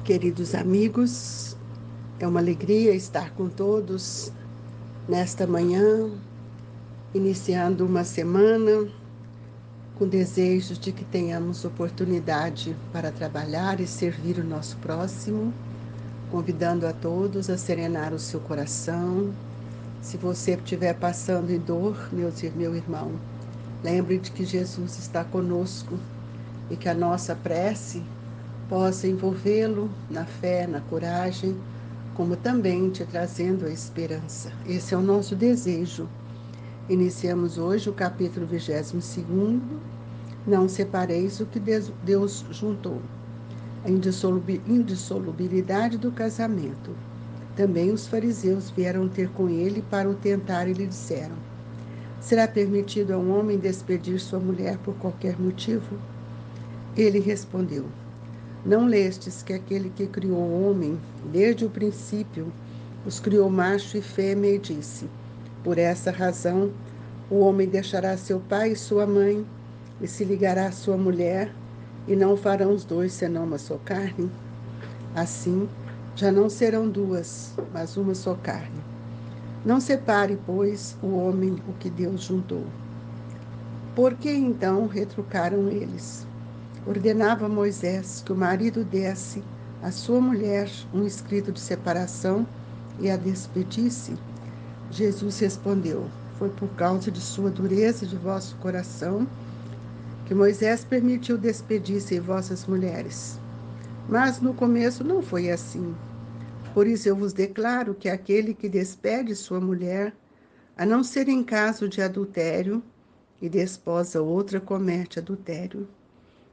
Queridos amigos, é uma alegria estar com todos nesta manhã, iniciando uma semana com desejos de que tenhamos oportunidade para trabalhar e servir o nosso próximo, convidando a todos a serenar o seu coração. Se você estiver passando em dor, meu irmão, lembre de que Jesus está conosco e que a nossa prece possa envolvê-lo na fé, na coragem, como também te trazendo a esperança. Esse é o nosso desejo. Iniciamos hoje o capítulo 22º, Não separeis o que Deus juntou. A indissolubilidade do casamento. Também os fariseus vieram ter com ele para o tentar e lhe disseram: será permitido a um homem despedir sua mulher por qualquer motivo? Ele respondeu: não lestes que aquele que criou o homem, desde o princípio, os criou macho e fêmea e disse: por essa razão, o homem deixará seu pai e sua mãe, e se ligará à sua mulher, e não farão os dois senão uma só carne? Assim, já não serão duas, mas uma só carne. Não separe, pois, o homem o que Deus juntou. Por que então retrucaram eles? Ordenava Moisés que o marido desse à sua mulher um escrito de separação e a despedisse. Jesus respondeu: foi por causa de sua dureza de vosso coração que Moisés permitiu despedissem vossas mulheres. Mas no começo não foi assim. Por isso eu vos declaro que aquele que despede sua mulher, a não ser em caso de adultério, e desposa outra, comete adultério.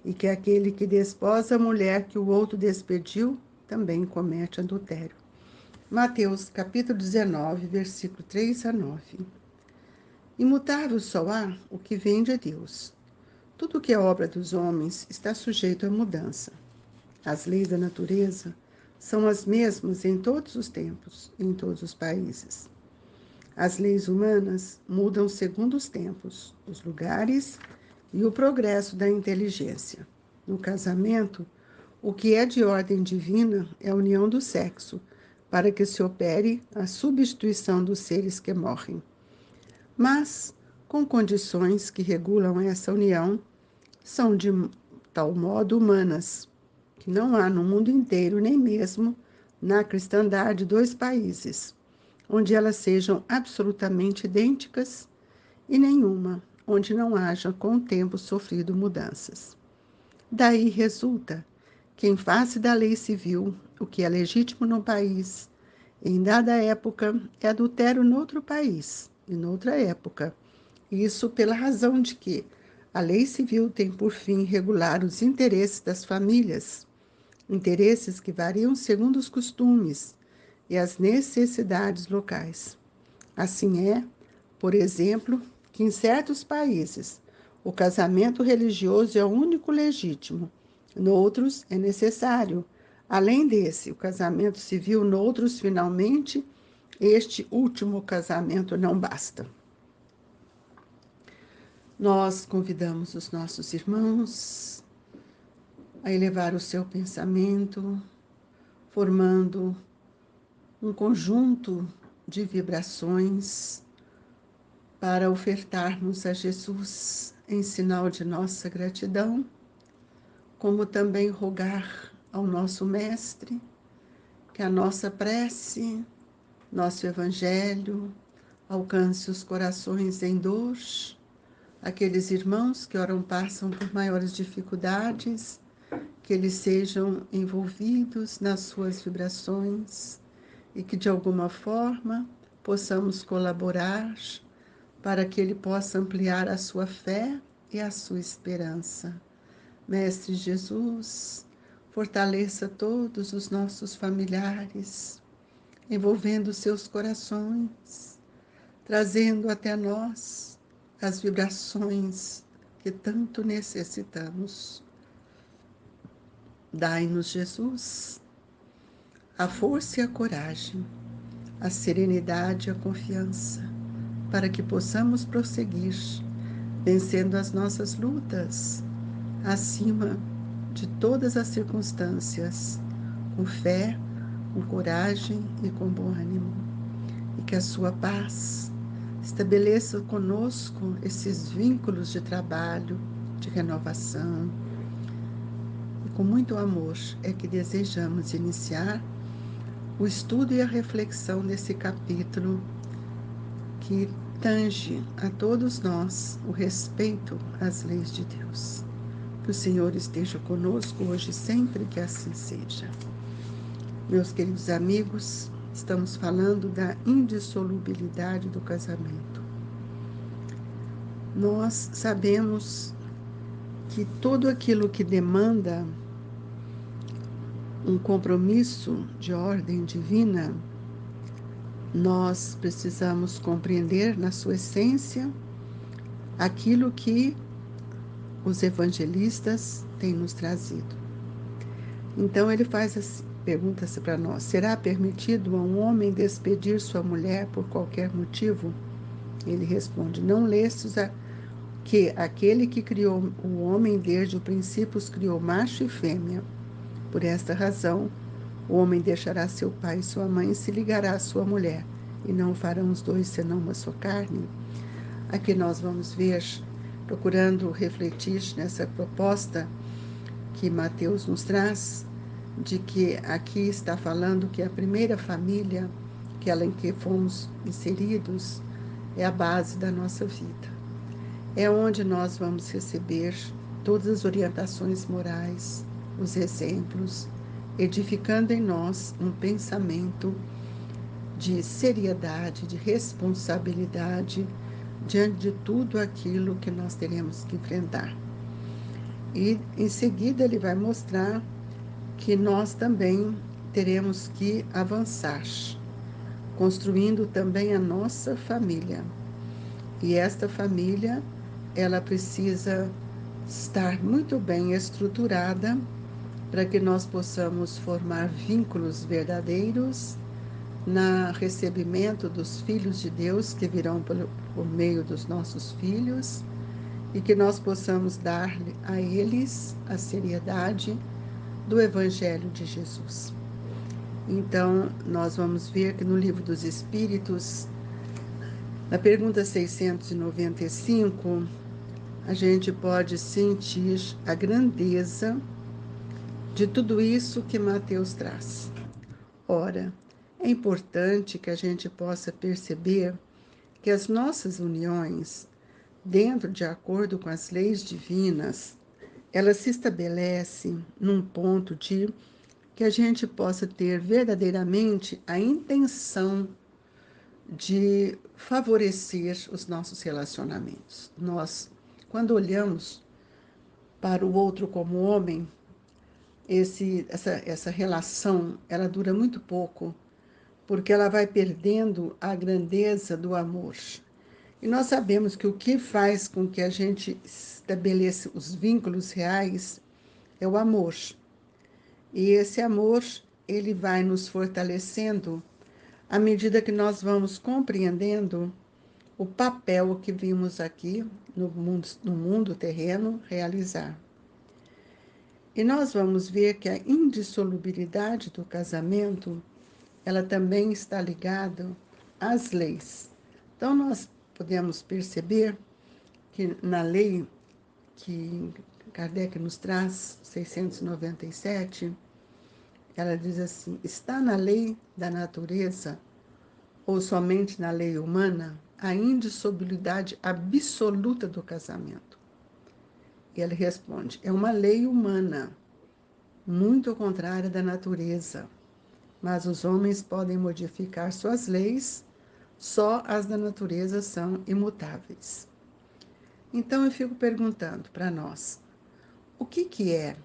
E que aquele que desposa a mulher que o outro despediu, também comete adultério. Mateus, capítulo 19, versículo 3 a 9. Imutável só há o que vem de Deus. Tudo que é obra dos homens está sujeito à mudança. As leis da natureza são as mesmas em todos os tempos, em todos os países. As leis humanas mudam segundo os tempos, os lugares e o progresso da inteligência. No casamento, o que é de ordem divina é a união do sexo, para que se opere a substituição dos seres que morrem. Mas, com condições que regulam essa união, são de tal modo humanas, que não há no mundo inteiro, nem mesmo na cristandade, dois países, onde elas sejam absolutamente idênticas, e nenhuma onde não haja com o tempo sofrido mudanças. Daí resulta que, em face da lei civil, o que é legítimo no país, em dada época, é adultério noutro país e noutra época. Isso pela razão de que a lei civil tem por fim regular os interesses das famílias, interesses que variam segundo os costumes e as necessidades locais. Assim é, por exemplo, que em certos países o casamento religioso é o único legítimo, noutros é necessário. Além desse, o casamento civil, noutros, finalmente, este último casamento não basta. Nós convidamos os nossos irmãos a elevar o seu pensamento, formando um conjunto de vibrações para ofertarmos a Jesus em sinal de nossa gratidão, como também rogar ao nosso Mestre que a nossa prece, nosso Evangelho, alcance os corações em dor, aqueles irmãos que ora passam por maiores dificuldades, que eles sejam envolvidos nas suas vibrações e que de alguma forma possamos colaborar para que ele possa ampliar a sua fé e a sua esperança. Mestre Jesus, fortaleça todos os nossos familiares, envolvendo seus corações, trazendo até nós as vibrações que tanto necessitamos. Dai-nos, Jesus, a força e a coragem, a serenidade e a confiança, para que possamos prosseguir, vencendo as nossas lutas, acima de todas as circunstâncias, com fé, com coragem e com bom ânimo. E que a sua paz estabeleça conosco esses vínculos de trabalho, de renovação. E com muito amor é que desejamos iniciar o estudo e a reflexão desse capítulo que tange a todos nós o respeito às leis de Deus. Que o Senhor esteja conosco hoje e sempre que assim seja. Meus queridos amigos, estamos falando da indissolubilidade do casamento. Nós sabemos que tudo aquilo que demanda um compromisso de ordem divina, nós precisamos compreender na sua essência aquilo que os evangelistas têm nos trazido. Então ele faz assim, pergunta-se para nós: será permitido a um homem despedir sua mulher por qualquer motivo? Ele responde: não lestes que aquele que criou o homem desde o princípio os criou macho e fêmea. Por esta razão, o homem deixará seu pai e sua mãe e se ligará à sua mulher, e não farão os dois senão uma só carne. Aqui nós vamos ver, procurando refletir nessa proposta que Mateus nos traz, de que aqui está falando que a primeira família, aquela em que fomos inseridos, é a base da nossa vida. É onde nós vamos receber todas as orientações morais, os exemplos, edificando em nós um pensamento de seriedade, de responsabilidade diante de tudo aquilo que nós teremos que enfrentar. E em seguida ele vai mostrar que nós também teremos que avançar, construindo também a nossa família. E esta família, ela precisa estar muito bem estruturada para que nós possamos formar vínculos verdadeiros no recebimento dos filhos de Deus que virão por meio dos nossos filhos e que nós possamos dar a eles a seriedade do Evangelho de Jesus. Então, nós vamos ver que no Livro dos Espíritos, na pergunta 695, a gente pode sentir a grandeza de tudo isso que Mateus traz. Ora, é importante que a gente possa perceber que as nossas uniões, dentro de acordo com as leis divinas, elas se estabelecem num ponto de que a gente possa ter verdadeiramente a intenção de favorecer os nossos relacionamentos. Nós, quando olhamos para o outro como homem, essa relação, ela dura muito pouco, porque ela vai perdendo a grandeza do amor. E nós sabemos que o que faz com que a gente estabeleça os vínculos reais é o amor. E esse amor, ele vai nos fortalecendo à medida que nós vamos compreendendo o papel que vimos aqui no mundo terreno realizar. E nós vamos ver que a indissolubilidade do casamento, ela também está ligada às leis. Então, nós podemos perceber que na lei que Kardec nos traz, 697, ela diz assim: está na lei da natureza, ou somente na lei humana, a indissolubilidade absoluta do casamento? E ele responde: é uma lei humana, muito contrária da natureza, mas os homens podem modificar suas leis, só as da natureza são imutáveis. Então eu fico perguntando para nós, o que é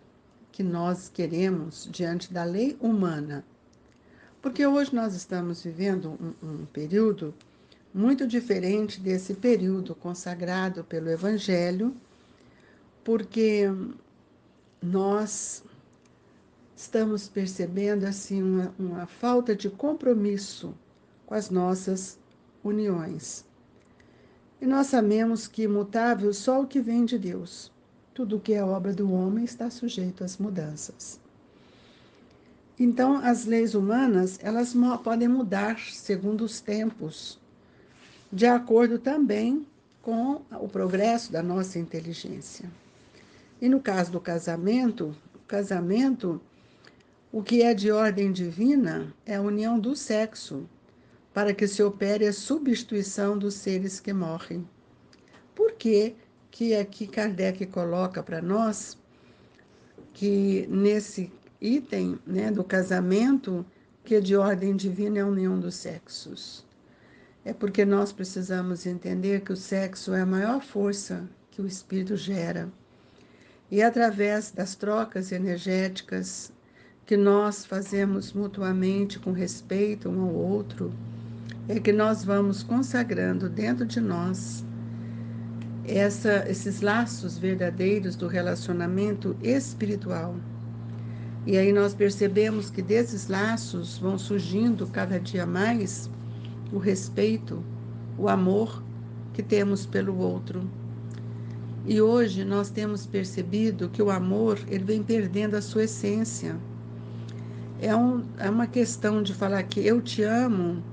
que nós queremos diante da lei humana? Porque hoje nós estamos vivendo um período muito diferente desse período consagrado pelo Evangelho, porque nós estamos percebendo assim uma falta de compromisso com as nossas uniões. E nós sabemos que imutável só o que vem de Deus. tudo que é obra do homem está sujeito às mudanças. Então, as leis humanas, elas podem mudar segundo os tempos, de acordo também com o progresso da nossa inteligência. E no caso do casamento, o que é de ordem divina é a união do sexo, para que se opere a substituição dos seres que morrem. Por que aqui Kardec coloca para nós que nesse item, né, do casamento, que é de ordem divina é a união dos sexos? É porque nós precisamos entender que o sexo é a maior força que o espírito gera. E através das trocas energéticas que nós fazemos mutuamente com respeito um ao outro, é que nós vamos consagrando dentro de nós esses laços verdadeiros do relacionamento espiritual. E aí nós percebemos que desses laços vão surgindo cada dia mais o respeito, o amor que temos pelo outro. E hoje nós temos percebido que o amor ele vem perdendo a sua essência. É uma questão de falar que eu te amo.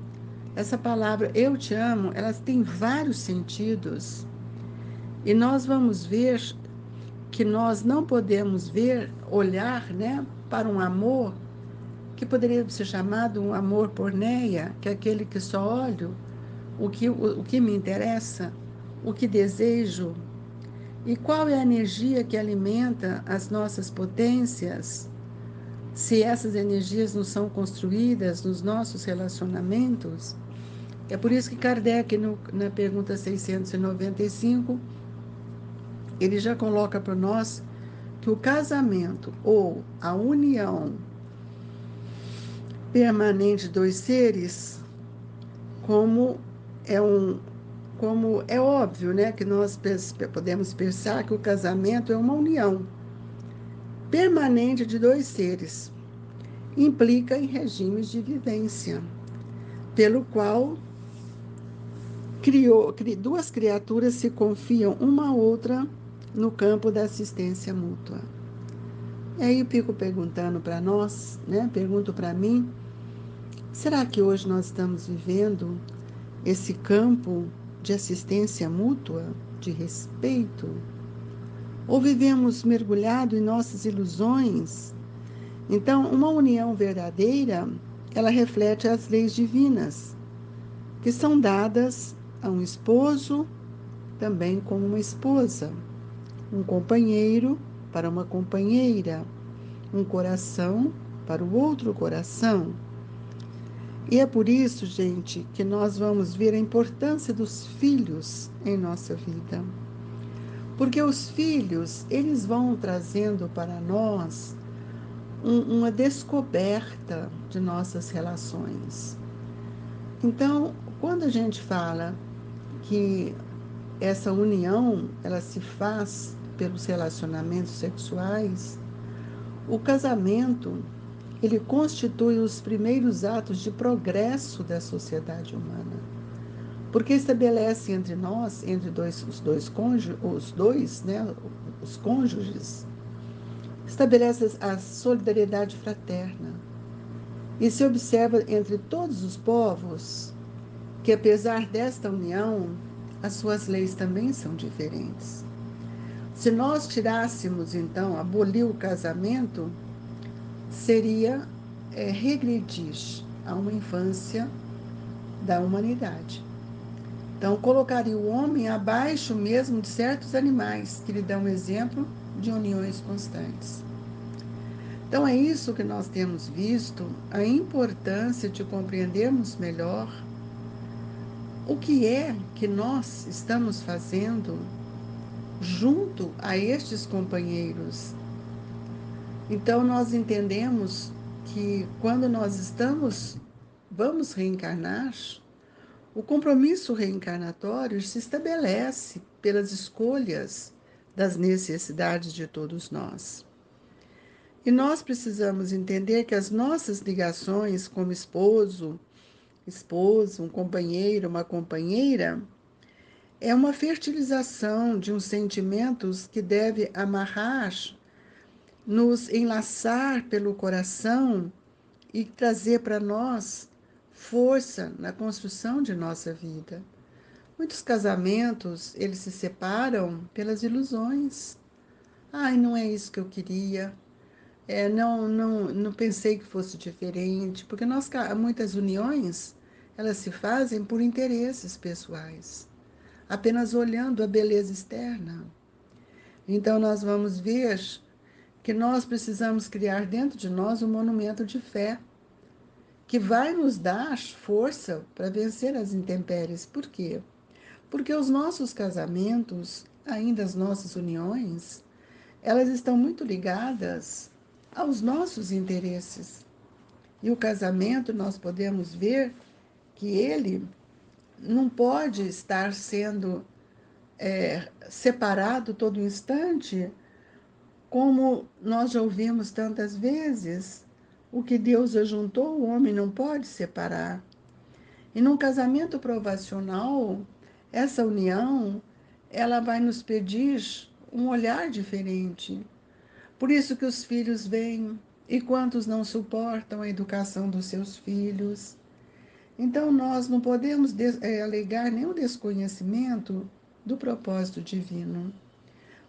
Essa palavra eu te amo, ela tem vários sentidos. E nós vamos ver que nós não podemos olhar, né, para um amor que poderia ser chamado um amor porneia, que é aquele que só olho o que me interessa, o que desejo. E qual é a energia que alimenta as nossas potências? Se essas energias não são construídas nos nossos relacionamentos, é por isso que Kardec, na pergunta 695, ele já coloca para nós que o casamento ou a união permanente de dois seres, como é óbvio, né, que nós podemos pensar que o casamento é uma união permanente de dois seres, implica em regimes de vivência, pelo qual duas criaturas se confiam uma à outra no campo da assistência mútua. E aí eu fico perguntando para nós, né? Pergunto para mim, será que hoje nós estamos vivendo esse campo de assistência mútua, de respeito? Ou vivemos mergulhado em nossas ilusões? Então, uma união verdadeira, ela reflete as leis divinas, que são dadas a um esposo também como uma esposa, um companheiro para uma companheira, um coração para o outro coração. E é por isso, gente, que nós vamos ver a importância dos filhos em nossa vida. Porque os filhos, eles vão trazendo para nós uma descoberta de nossas relações. Então, quando a gente fala que essa união, ela se faz pelos relacionamentos sexuais, o casamento, ele constitui os primeiros atos de progresso da sociedade humana, porque estabelece entre nós, entre os cônjuges, estabelece a solidariedade fraterna. E se observa entre todos os povos que, apesar desta união, as suas leis também são diferentes. Se nós tirássemos, então, abolir o casamento, seria regredir a uma infância da humanidade. Então, colocaria o homem abaixo mesmo de certos animais, que lhe dão exemplo de uniões constantes. Então, é isso que nós temos visto, a importância de compreendermos melhor o que é que nós estamos fazendo junto a estes companheiros. Então, nós entendemos que quando nós vamos reencarnar, o compromisso reencarnatório se estabelece pelas escolhas das necessidades de todos nós. E nós precisamos entender que as nossas ligações como esposo, um companheiro, uma companheira, É uma fertilização de uns sentimentos que deve amarrar, nos enlaçar pelo coração e trazer para nós força na construção de nossa vida. Muitos casamentos, eles se separam pelas ilusões. Ai, não é isso que eu queria. Não pensei que fosse diferente, porque muitas uniões, elas se fazem por interesses pessoais, apenas olhando a beleza externa. Então nós vamos ver que nós precisamos criar dentro de nós um monumento de fé, que vai nos dar força para vencer as intempéries. Por quê? Porque os nossos casamentos, ainda as nossas uniões, elas estão muito ligadas aos nossos interesses. E o casamento, nós podemos ver que ele não pode estar sendo separado todo instante, como nós já ouvimos tantas vezes. O que Deus ajuntou, o homem não pode separar. E num casamento provacional, essa união, ela vai nos pedir um olhar diferente. Por isso que os filhos vêm, e quantos não suportam a educação dos seus filhos. Então, nós não podemos alegar nenhum desconhecimento do propósito divino.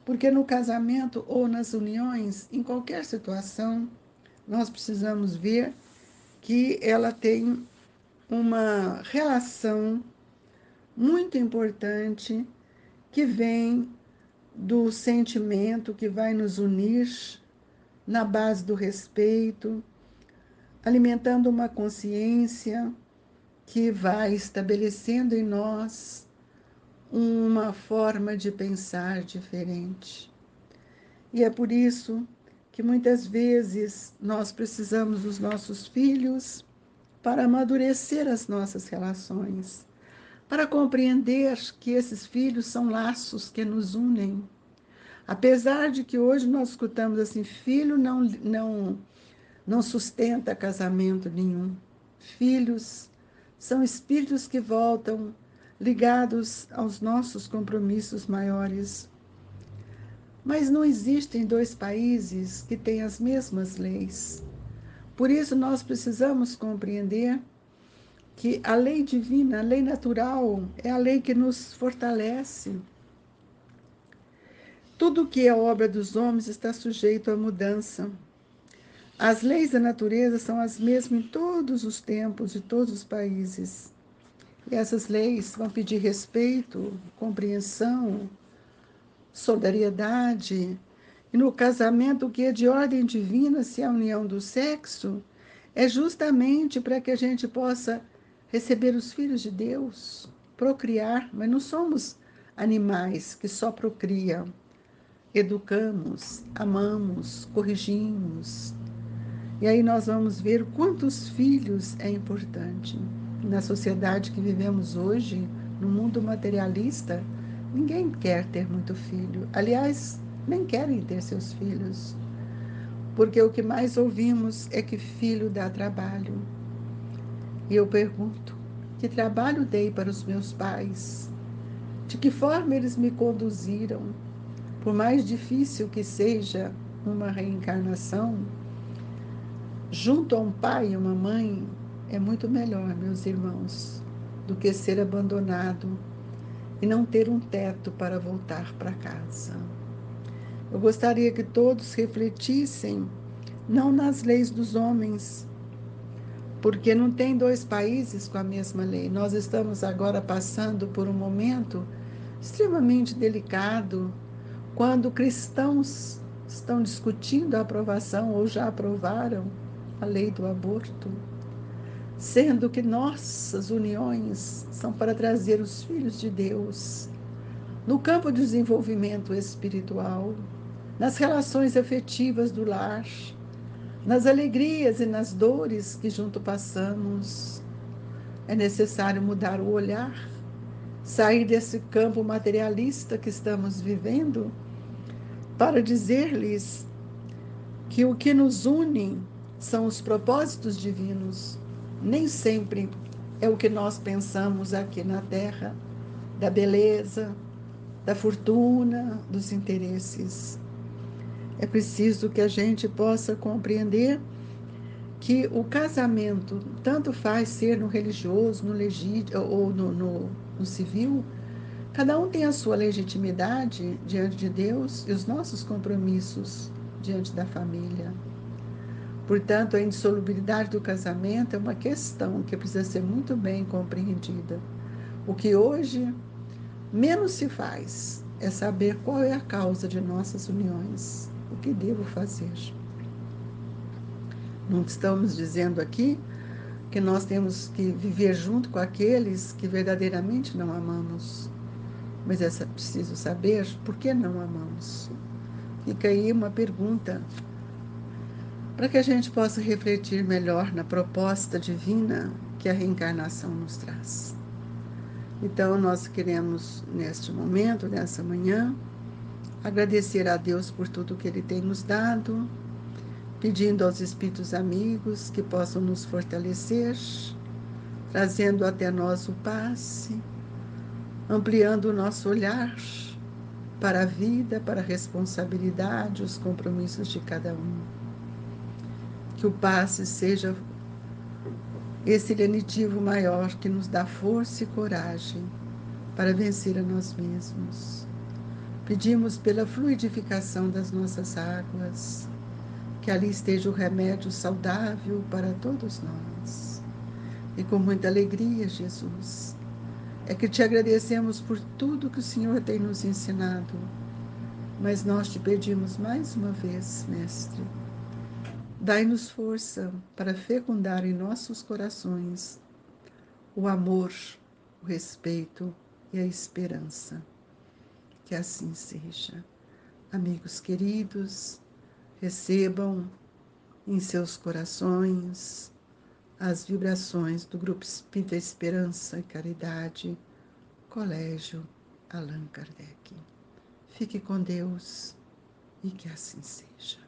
Porque no casamento ou nas uniões, em qualquer situação, nós precisamos ver que ela tem uma relação muito importante que vem do sentimento que vai nos unir na base do respeito, alimentando uma consciência que vai estabelecendo em nós uma forma de pensar diferente. E é por isso que muitas vezes nós precisamos dos nossos filhos para amadurecer as nossas relações, para compreender que esses filhos são laços que nos unem. Apesar de que hoje nós escutamos assim, filho não sustenta casamento nenhum. Filhos são espíritos que voltam ligados aos nossos compromissos maiores. Mas não existem dois países que têm as mesmas leis. Por isso nós precisamos compreender que a lei divina, a lei natural, é a lei que nos fortalece. Tudo que é obra dos homens está sujeito à mudança. As leis da natureza são as mesmas em todos os tempos e todos os países. E essas leis vão pedir respeito, compreensão, solidariedade. E no casamento, o que é de ordem divina, se é a união do sexo, é justamente para que a gente possa receber os filhos de Deus, procriar, mas não somos animais que só procriam. Educamos, amamos, corrigimos. E aí nós vamos ver quantos filhos é importante. Na sociedade que vivemos hoje, no mundo materialista, ninguém quer ter muito filho. Aliás, nem querem ter seus filhos. Porque o que mais ouvimos é que filho dá trabalho. E eu pergunto, que trabalho dei para os meus pais? De que forma eles me conduziram? Por mais difícil que seja uma reencarnação, junto a um pai e uma mãe, é muito melhor, meus irmãos, do que ser abandonado e não ter um teto para voltar para casa. Eu gostaria que todos refletissem, não nas leis dos homens, porque não tem dois países com a mesma lei. Nós estamos agora passando por um momento extremamente delicado, quando cristãos estão discutindo a aprovação ou já aprovaram a lei do aborto, sendo que nossas uniões são para trazer os filhos de Deus no campo do desenvolvimento espiritual, nas relações afetivas do lar, nas alegrias e nas dores que junto passamos. É necessário mudar o olhar, sair desse campo materialista que estamos vivendo, para dizer-lhes que o que nos une são os propósitos divinos. Nem sempre é o que nós pensamos aqui na Terra, da beleza, da fortuna, dos interesses. É preciso que a gente possa compreender que o casamento, tanto faz ser no religioso, no legítimo ou no civil, cada um tem a sua legitimidade diante de Deus e os nossos compromissos diante da família. Portanto, a indissolubilidade do casamento é uma questão que precisa ser muito bem compreendida. O que hoje menos se faz é saber qual é a causa de nossas uniões, o que devo fazer. Não estamos dizendo aqui que nós temos que viver junto com aqueles que verdadeiramente não amamos, mas é preciso saber por que não amamos. Fica aí uma pergunta para que a gente possa refletir melhor na proposta divina que a reencarnação nos traz. Então, nós queremos, neste momento, nessa manhã, agradecer a Deus por tudo que Ele tem nos dado, pedindo aos Espíritos amigos que possam nos fortalecer, trazendo até nós o passe, ampliando o nosso olhar para a vida, para a responsabilidade, os compromissos de cada um. Que o passe seja esse lenitivo maior que nos dá força e coragem para vencer a nós mesmos. Pedimos pela fluidificação das nossas águas, que ali esteja o remédio saudável para todos nós. E com muita alegria, Jesus, é que te agradecemos por tudo que o Senhor tem nos ensinado, mas nós te pedimos mais uma vez, Mestre, dai-nos força para fecundar em nossos corações o amor, o respeito e a esperança. Que assim seja. Amigos queridos, recebam em seus corações as vibrações do Grupo Espírita Esperança e Caridade, Colégio Allan Kardec. Fique com Deus e que assim seja.